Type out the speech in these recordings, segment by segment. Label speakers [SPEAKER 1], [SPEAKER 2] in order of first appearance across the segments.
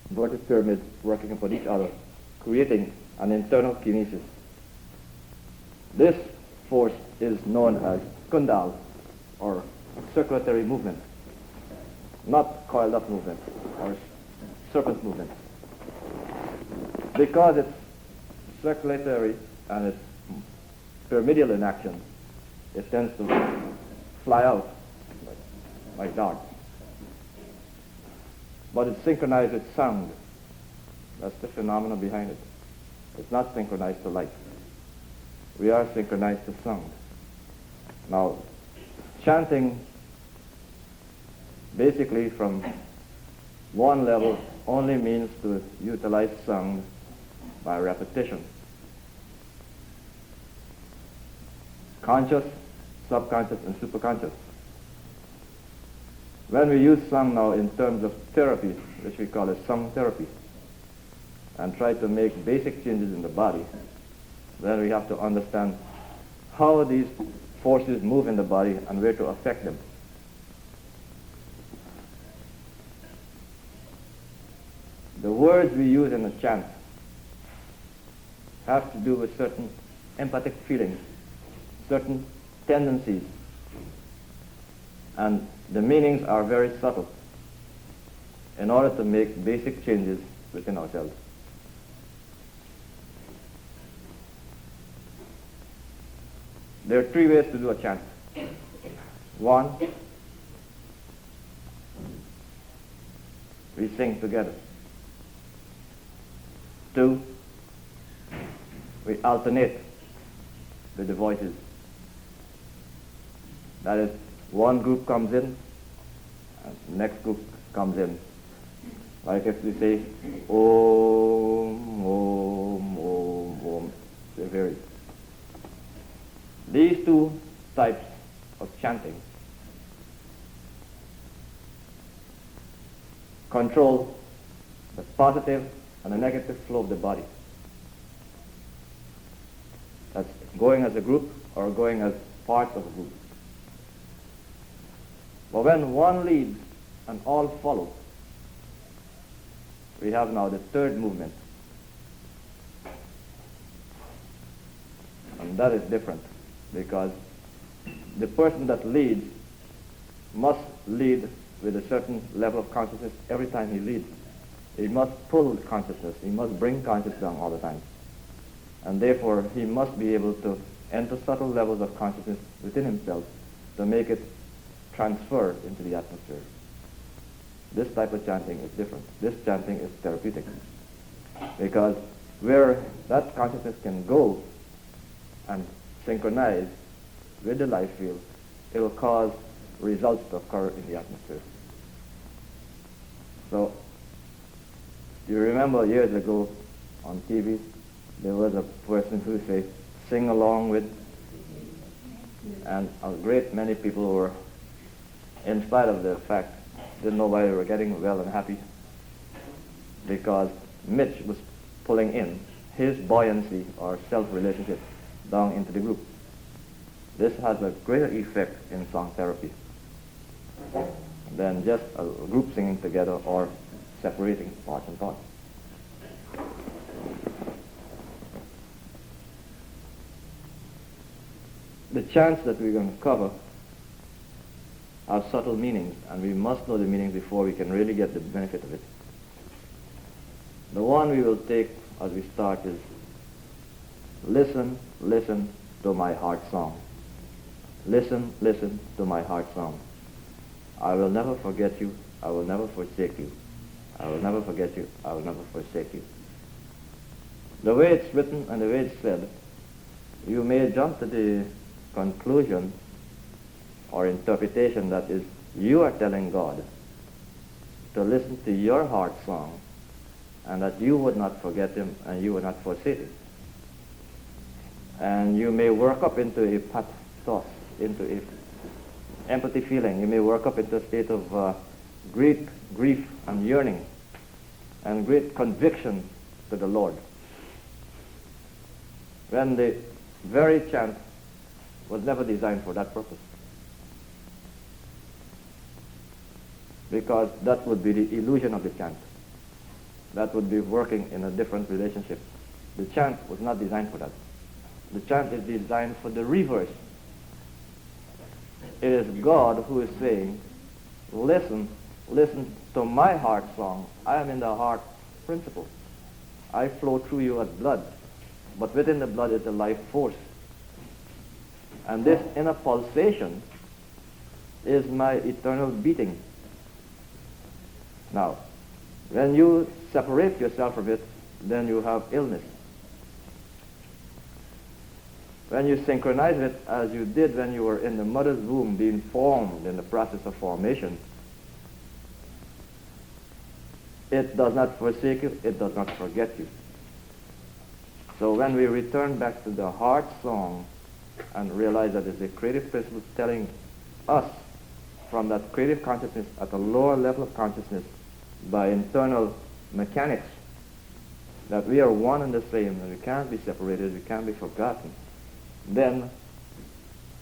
[SPEAKER 1] inverted pyramids working upon each other, creating an internal kinesis. This force is known as kundal, or circulatory movement, not coiled up movement or serpent movement. Because it's circulatory and it's pyramidal in action, it tends to fly out like darts. But it's synchronized with sound. That's the phenomenon behind it. It's not synchronized to light. We are synchronized to sound. Now, chanting basically from one level only means to utilize sound by repetition. Conscious, subconscious, and superconscious. When we use sound now in terms of therapy, which we call as sound therapy, and try to make basic changes in the body, then we have to understand how these forces move in the body and where to affect them. The words we use in a chant have to do with certain empathic feelings, certain tendencies, and the meanings are very subtle in order to make basic changes within ourselves. There are three ways to do a chant. One, we sing together. Two, we alternate with the voices. That is, one group comes in, and the next group comes in. Like if we say, Om, Om, Om, Om, they vary. These two types of chanting control the positive and the negative flow of the body. That's going as a group or going as parts of a group. But when one leads and all follow, we have now the third movement. And that is different, because the person that leads must lead with a certain level of consciousness every time he leads. He must pull consciousness. He must bring consciousness down all the time. And therefore, he must be able to enter subtle levels of consciousness within himself to make it transfer into the atmosphere. This type of chanting is different. This chanting is therapeutic. Because where that consciousness can go and synchronize with the life field, it will cause results to occur in the atmosphere. So, you remember years ago on TV, there was a person who said, sing along with, and a great many people were, in spite of the fact, didn't know why they were getting well and happy, because Mitch was pulling in his buoyancy or self-relationship down into the group. This has a greater effect in song therapy than just a group singing together or separating parts and parts. The chants that we're going to cover have subtle meanings, and we must know the meanings before we can really get the benefit of it. The one we will take as we start is, listen, listen to my heart song. Listen, listen to my heart song. I will never forget you. I will never forsake you. I will never forget you. I will never forsake you. The way it's written and the way it's said, you may jump to the conclusion or interpretation that is, you are telling God to listen to your heart song and that you would not forget him and you would not forsake him. And you may work up into a pathos, into a empathy feeling. You may work up into a state of great grief and yearning and great conviction to the Lord, when the very chant was never designed for that purpose. Because that would be the illusion of the chant. that would be working in a different relationship. The chant was not designed for that. The chant is designed for the reverse. It is God who is saying, listen to my heart song. I am in the heart principle. I flow through you as blood, but within the blood is the life force. And this inner pulsation is my eternal beating. Now, when you separate yourself from it, then you have illness. When you synchronize it as you did when you were in the mother's womb being formed in the process of formation, it does not forsake you, it does not forget you. So when we return back to the heart song and realize that it's a creative principle telling us from that creative consciousness at a lower level of consciousness by internal mechanics that we are one and the same and we can't be separated, we can't be forgotten, then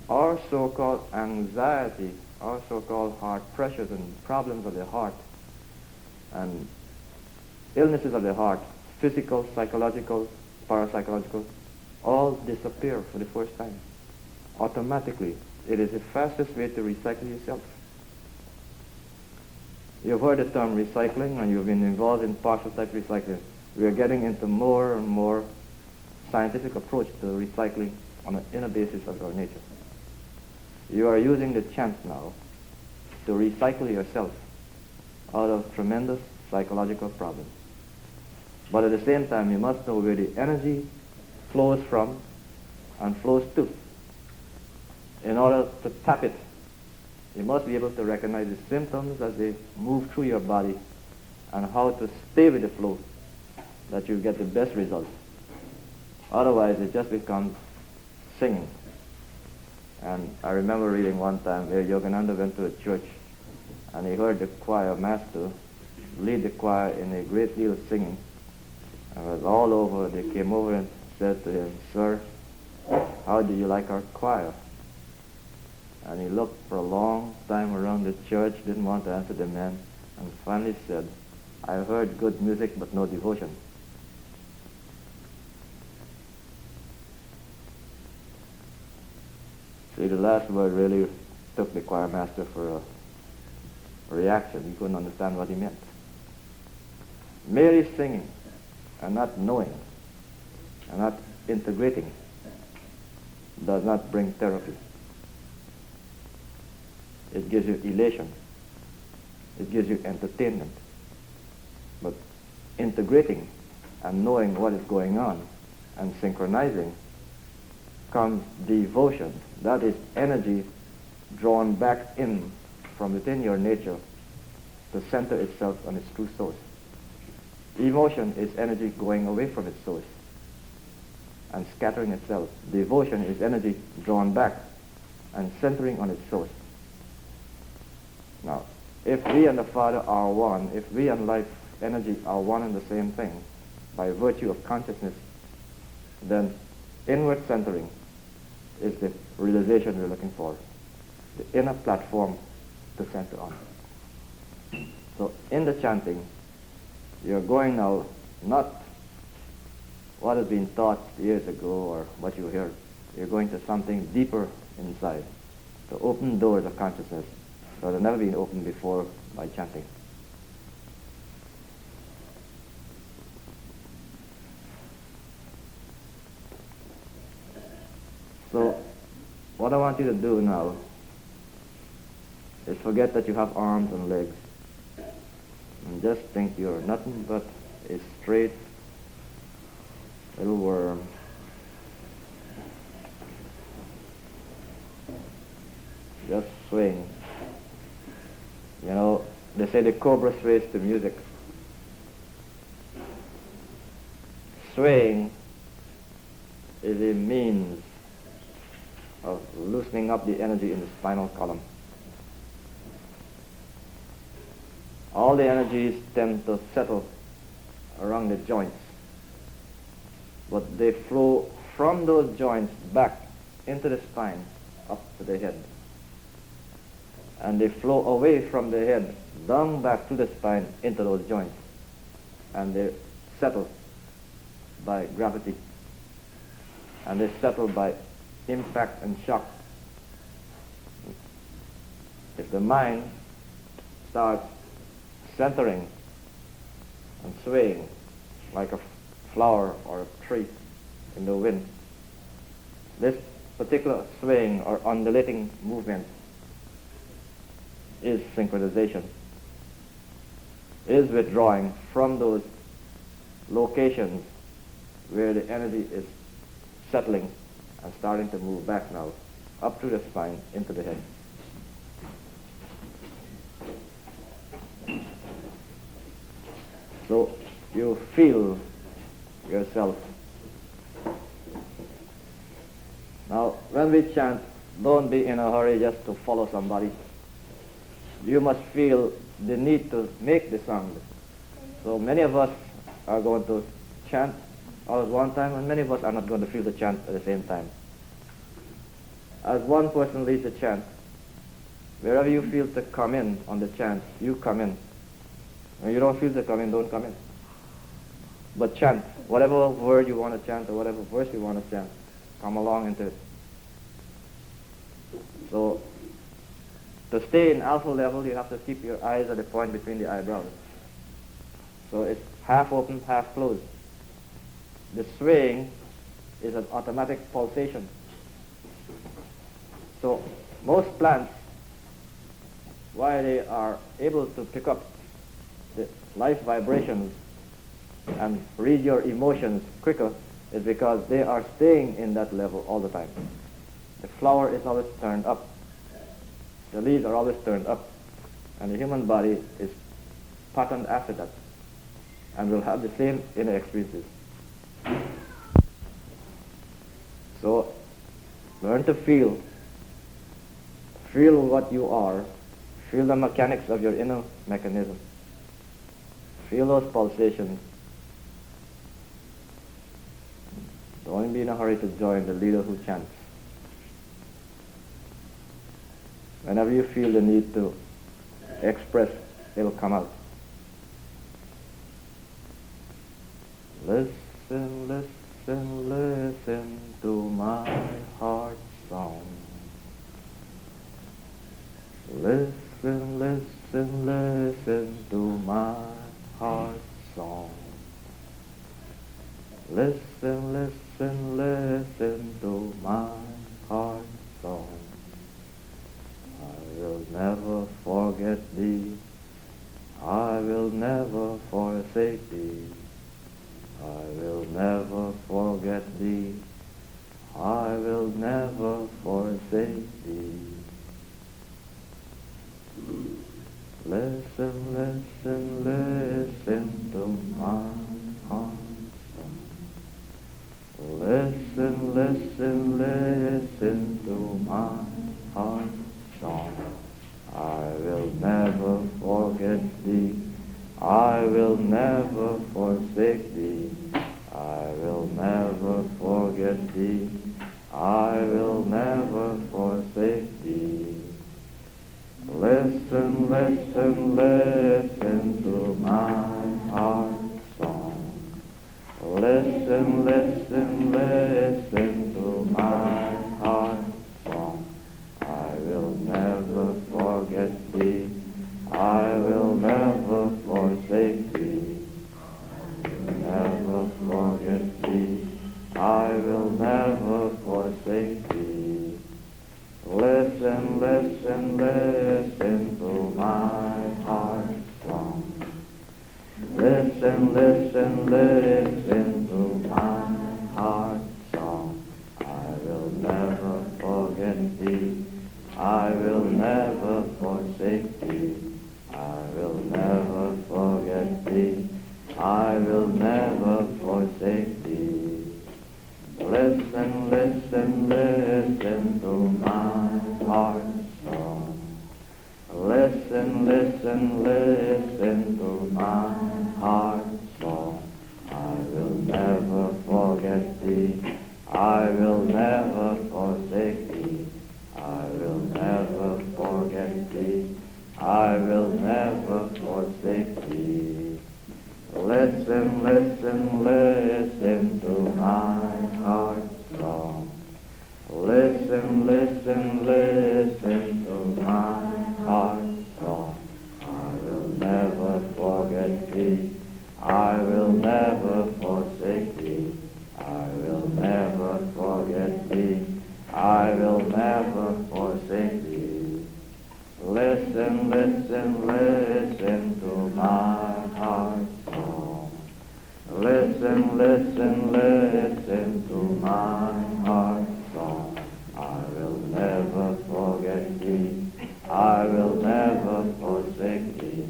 [SPEAKER 1] our so-called anxiety, our so-called heart pressures and problems of the heart and illnesses of the heart, physical, psychological, parapsychological, all disappear for the first time. Automatically. It is the fastest way to recycle yourself. You've heard the term recycling and you've been involved in partial type recycling. We are getting into more and more scientific approach to recycling on an inner basis of our nature. You are using the chant now to recycle yourself out of tremendous psychological problems. But at the same time, you must know where the energy flows from and flows to. In order to tap it, you must be able to recognize the symptoms as they move through your body and how to stay with the flow that you get the best results. Otherwise, it just becomes singing. And I remember reading one time where Yogananda went to a church and he heard the choir master lead the choir in a great deal of singing. And it was all over. They came over and said to him, "Sir, how do you like our choir?" And he looked for a long time around the church, didn't want to answer the man, and finally said, "I heard good music but no devotion." See, the last word really took the choir master for a reaction. He couldn't understand what he meant. Merely singing and not knowing and not integrating does not bring therapy. It gives you elation. It gives you entertainment. But integrating and knowing what is going on and synchronizing comes devotion. That is energy drawn back in from within your nature to center itself on its true source. Emotion is energy going away from its source and scattering itself. Devotion is energy drawn back and centering on its source. Now, if we and the Father are one, if we and life energy are one and the same thing, by virtue of consciousness, then inward centering is the realization we're looking for, the inner platform to center on. So in the chanting, you're going now not what has been taught years ago or what you hear. You're going to something deeper inside, to open doors of consciousness that have never been opened before by chanting. So what I want you to do now is forget that you have arms and legs and just think you're nothing but a straight little worm. Just swing. You know, they say the cobra sways to music. Swaying is a means of loosening up the energy in the spinal column. All the energies tend to settle around the joints, but they flow from those joints back into the spine, up to the head. And they flow away from the head, down back to the spine, into those joints. and they settle by gravity, and they settle by impact and shock. If the mind starts centering and swaying like a flower or a tree in the wind, this particular swaying or undulating movement is synchronization, is withdrawing from those locations where the energy is settling and starting to move back now, up through the spine, into the head. So you feel yourself. Now, when we chant, don't be in a hurry just to follow somebody. You must feel the need to make the sound. So many of us are going to chant all at one time, and many of us are not going to feel the chant at the same time. As one person leads the chant, wherever you feel to come in on the chant, you come in. When you don't feel to come in, don't come in. But chant. Whatever word you want to chant or whatever verse you want to chant, come along into it. So, to stay in alpha level, you have to keep your eyes at the point between the eyebrows. So it's half open, half closed. The swaying is an automatic pulsation. So most plants, why they are able to pick up the life vibrations and read your emotions quicker is because they are staying in that level all the time. The flower is always turned up. The leaves are always turned up. And the human body is patterned after that and will have the same inner experiences. So learn to feel. Feel what you are. Feel the mechanics of your inner mechanism. Feel those pulsations. Don't be in a hurry to join the leader who chants. Whenever you feel the need to express, it will come out. Listen, listen, listen to my heart song. Listen, listen, listen to my heart song. Listen, listen, listen to my heart song. I will never forget thee. I will never forsake thee. I will never forget thee. I will never forsake thee. Listen, listen, listen to my heart song. Listen, listen, listen to my heart song. I will never forget thee. I will never forsake thee. I will never forget thee. I will never forsake thee. Listen, listen, listen to my heart song. Listen, listen, listen to my heart song. I will never forget thee. I will never forsake thee. Never forget thee. I will never forsake thee. Listen, listen, listen to my heart song. Listen, listen, listen to my heart song. I will never forget thee. I will never forsake thee. I will never forget thee. I will never forsake thee. Listen, listen, listen to my heart song. Listen, listen, listen to my heart song. I will never forget thee. I will never forsake thee. I will never forget thee. I will never forsake thee. Listen, Listen, listen, listen to my heart song. Listen, listen, listen to my heart song. I will never forget thee. I will never forsake thee. I will never forget thee. I will never forsake thee. Listen, listen, listen to my heart song. Listen, listen, listen to my heart song. I will never forget thee. I will never forsake thee.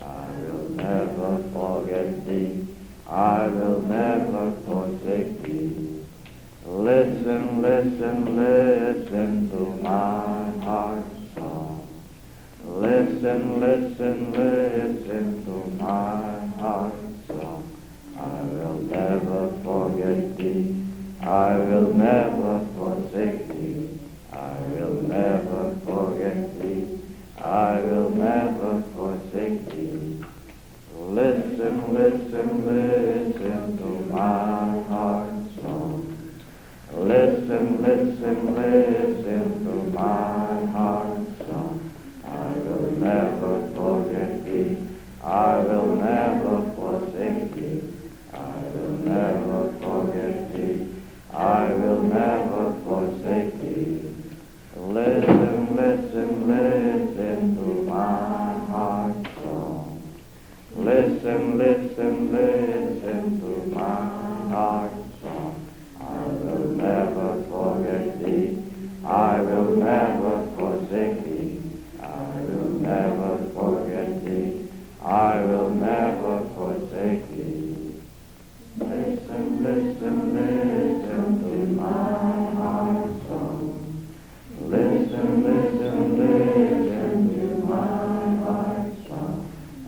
[SPEAKER 1] I will never forget thee. I will never forsake thee. Listen, listen, listen to my heart song. Listen, listen, listen to my heart song. I will never forget thee. I will never forsake thee. I will never forget thee. I will never forsake thee. Listen, listen, listen to my heart song. Listen, listen, listen to my heart song. I will never forget thee. I will never forsake thee. I will never forget thee. I will never forsake thee. Listen, listen, listen to my heart song. Listen, listen, listen to my heart song. I will never forget thee. I will never forsake thee. I will never forget thee. I will never forsake thee. Listen, listen, listen to my heart song. Listen, listen, listen to my heart song.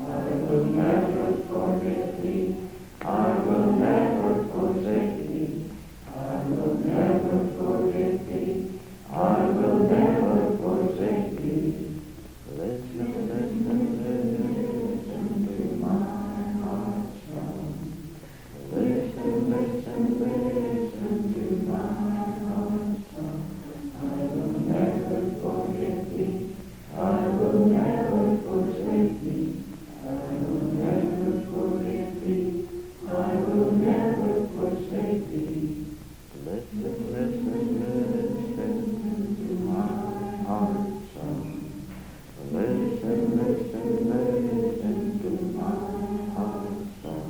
[SPEAKER 1] I will never forget thee. I will never forsake thee. I will never forget thee. I will never forsake thee. Listen, listen, listen to my heart song. Listen, listen, listen to my heart song. I will never forget thee. I will never forsake thee. I will never forget thee. I will never forsake thee. Listen, listen, listen to my heart song. Listen, listen, listen to my heart song.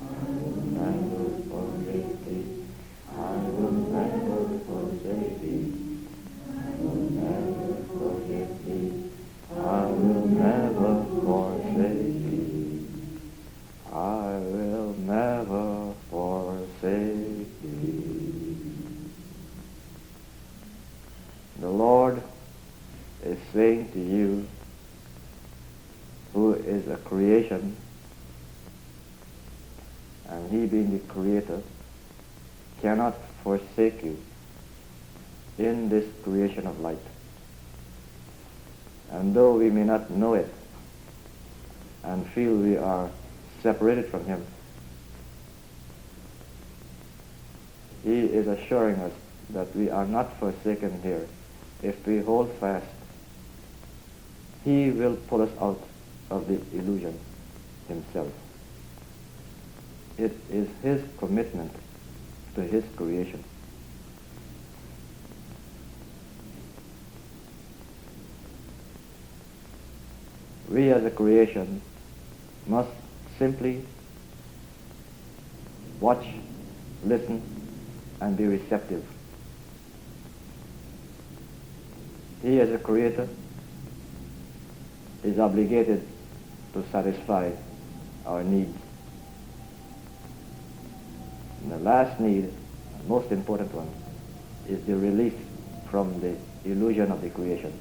[SPEAKER 1] I will never forget thee. I will never forsake thee. I will never forget thee. I will never forsake thee. I will never forsake thee. The Lord is saying to you, who is a creation, and He being the Creator, cannot forsake you in this creation of light. And though we may not know it and feel we are separated from Him, He is assuring us that we are not forsaken here. If we hold fast, He will pull us out of the illusion Himself. It is His commitment to His creation. We as a creation must simply watch, listen, and be receptive. He as a creator is obligated to satisfy our needs. And the last need, the most important one, is the release from the illusion of the creation.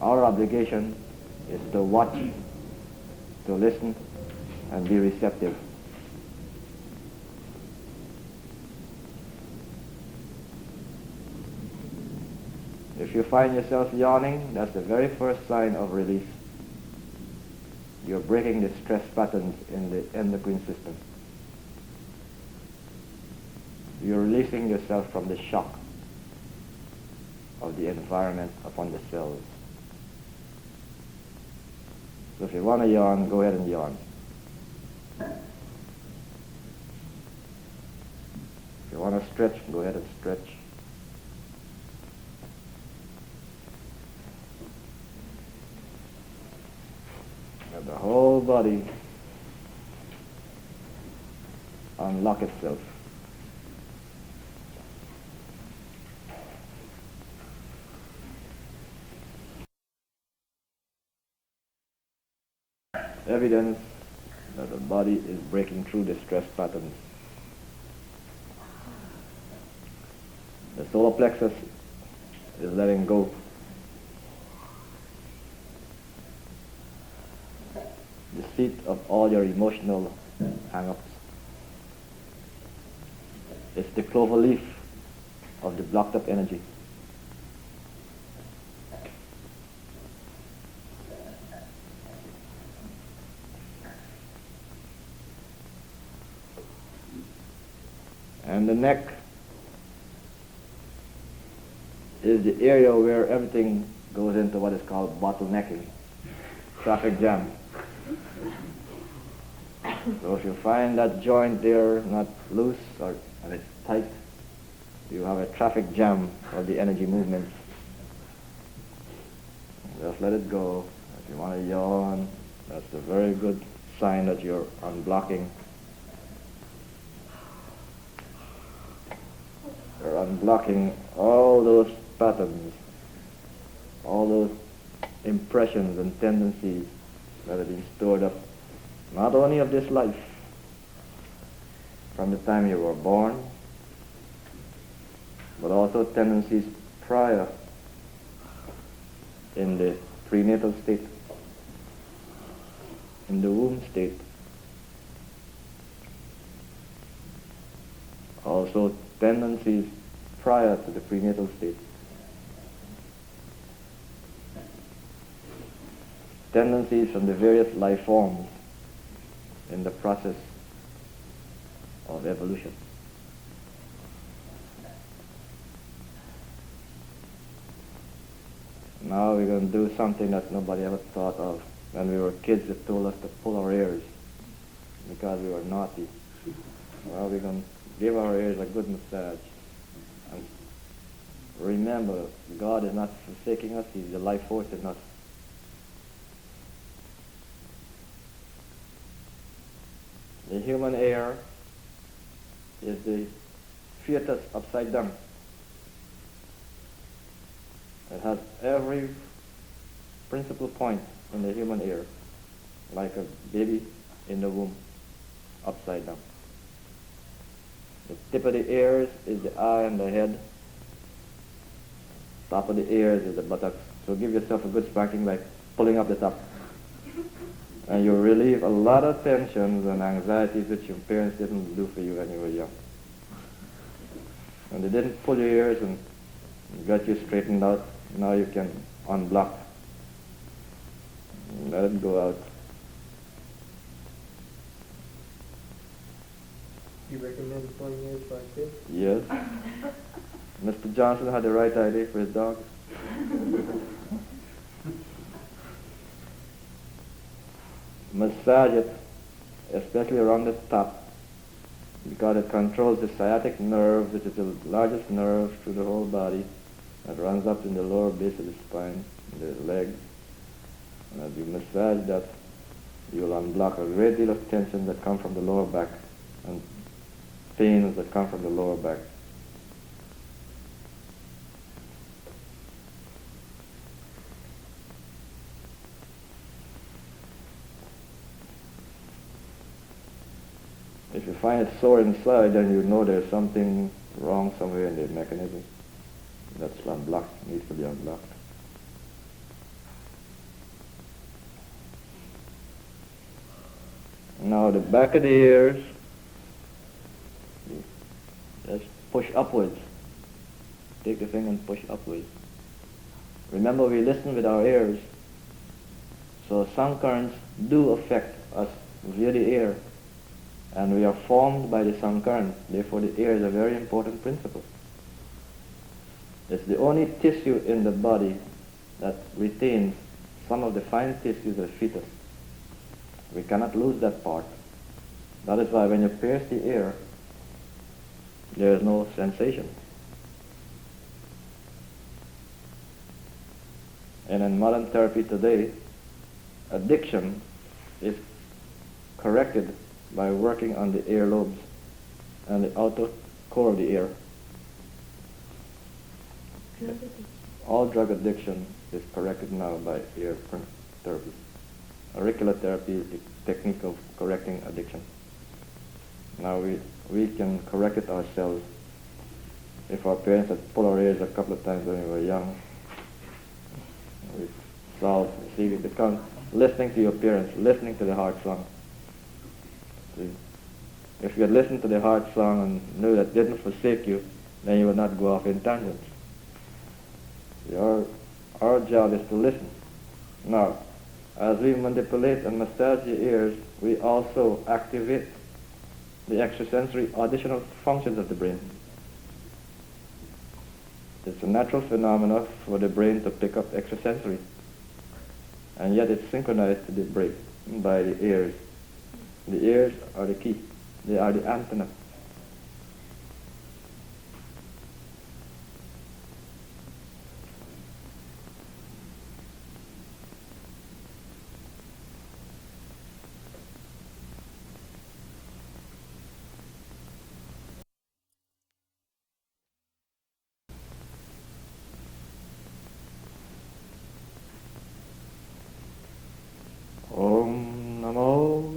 [SPEAKER 1] Our obligation is to watch, to listen, and be receptive. If you find yourself yawning, that's the very first sign of release. you're breaking the stress patterns in the endocrine system. You're releasing yourself from the shock of the environment upon the cells. So if you want to yawn, go ahead and yawn. If you want to stretch, go ahead and stretch. Let the whole body unlock itself. Evidence that the body is breaking through the stress patterns. The solar plexus is letting go. The seat of all your emotional hang-ups. It's the clover leaf of the blocked up energy. And the neck is the area where everything goes into what is called bottlenecking, traffic jam. So if you find that joint there not loose and it's tight, you have a traffic jam of the energy movements. Just let it go. If you want to yawn, that's a very good sign that you're unblocking. You're unblocking all those patterns, all those impressions and tendencies that have been stored up, not only of this life, from the time you were born, but also tendencies prior in the prenatal state, in the womb state. Also tendencies prior to the prenatal state. Tendencies from the various life forms in the process of evolution. Now we're going to do something that nobody ever thought of. When we were kids, they told us to pull our ears because we were naughty. Well, we're going to give our ears a good massage. And remember, God is not forsaking us, He's the life force in us. The human ear is the fetus upside down. It has every principal point in the human ear, like a baby in the womb, upside down. The tip of the ears is the eye and the head. Top of the ears is the buttocks. So give yourself a good spanking by pulling up the top. And you'll relieve a lot of tensions and anxieties which your parents didn't do for you when you were young. And they didn't pull your ears and got you straightened out. Now you can unblock. Let it go out.
[SPEAKER 2] You recommend pulling ears like this?
[SPEAKER 1] Yes. Mr. Johnson had the right idea for his dog. Massage it, especially around the top, because it controls the sciatic nerve, which is the largest nerve through the whole body, that runs up in the lower base of the spine, the legs. And as you massage that, you'll unblock a great deal of tension that comes from the lower back and pains that come from the lower back. If you find it sore inside, then you know there's something wrong somewhere in the mechanism. That's unblocked, needs to be unblocked. Now the back of the ears, just push upwards. Take the finger and push upwards. Remember, we listen with our ears, so sound currents do affect us via the air, and we are formed by the sound current. Therefore, the air is a very important principle. It's the only tissue in the body that retains some of the fine tissues of the fetus. We cannot lose that part. That is why when you pierce the air, there is no sensation. And in modern therapy today, addiction is corrected by working on the earlobes and the outer core of the ear. All drug addiction is corrected now by ear therapy. Auricular therapy is the technique of correcting addiction. Now we can correct it ourselves. If our parents had pulled our ears a couple of times when we were young, we solved, see, it becomes listening to your parents, listening to the heart song. See, if you had listened to the heart song and knew that didn't forsake you, then you would not go off in tangents. Our job is to listen. Now, as we manipulate and massage the ears, we also activate the extrasensory auditional functions of the brain. It's a natural phenomenon for the brain to pick up extrasensory, and yet it's synchronized to the brain by the ears. The ears are the key. They are the antenna. Om Namo.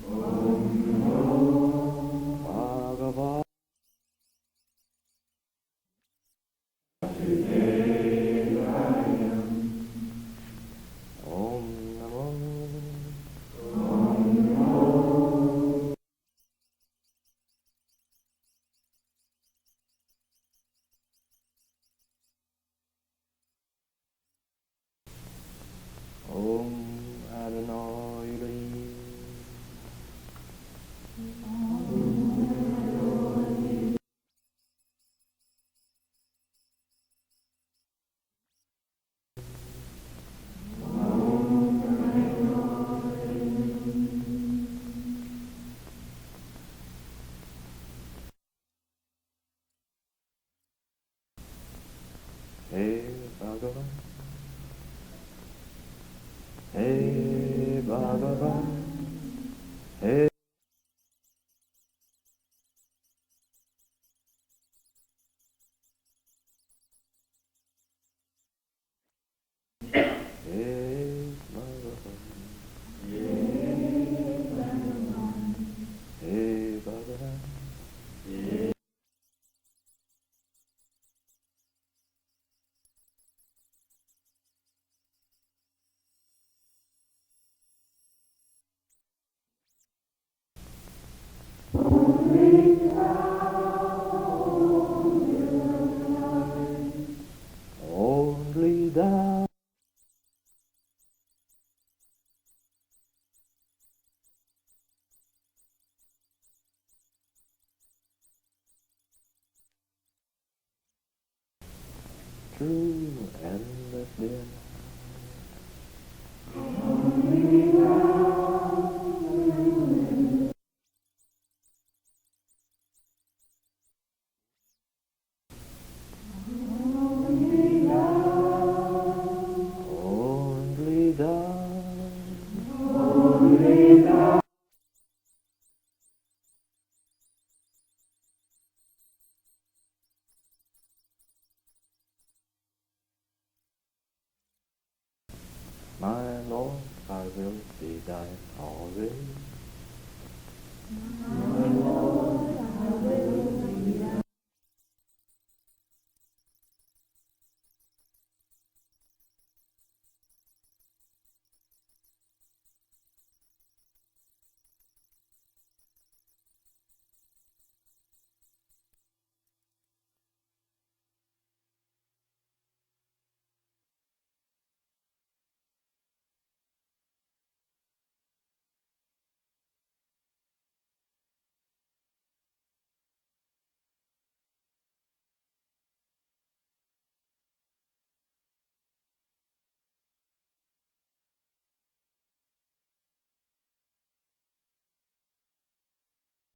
[SPEAKER 1] Om Namo Bhagavate. Om Namo. Om Adano Ley. Hey Bhagavan, Hey Bhagavan, Hey. Hey Bhagavan, Hey Bhagavan, only thou. True endless day. Only thou. My Lord, I will be thine always. My Lord,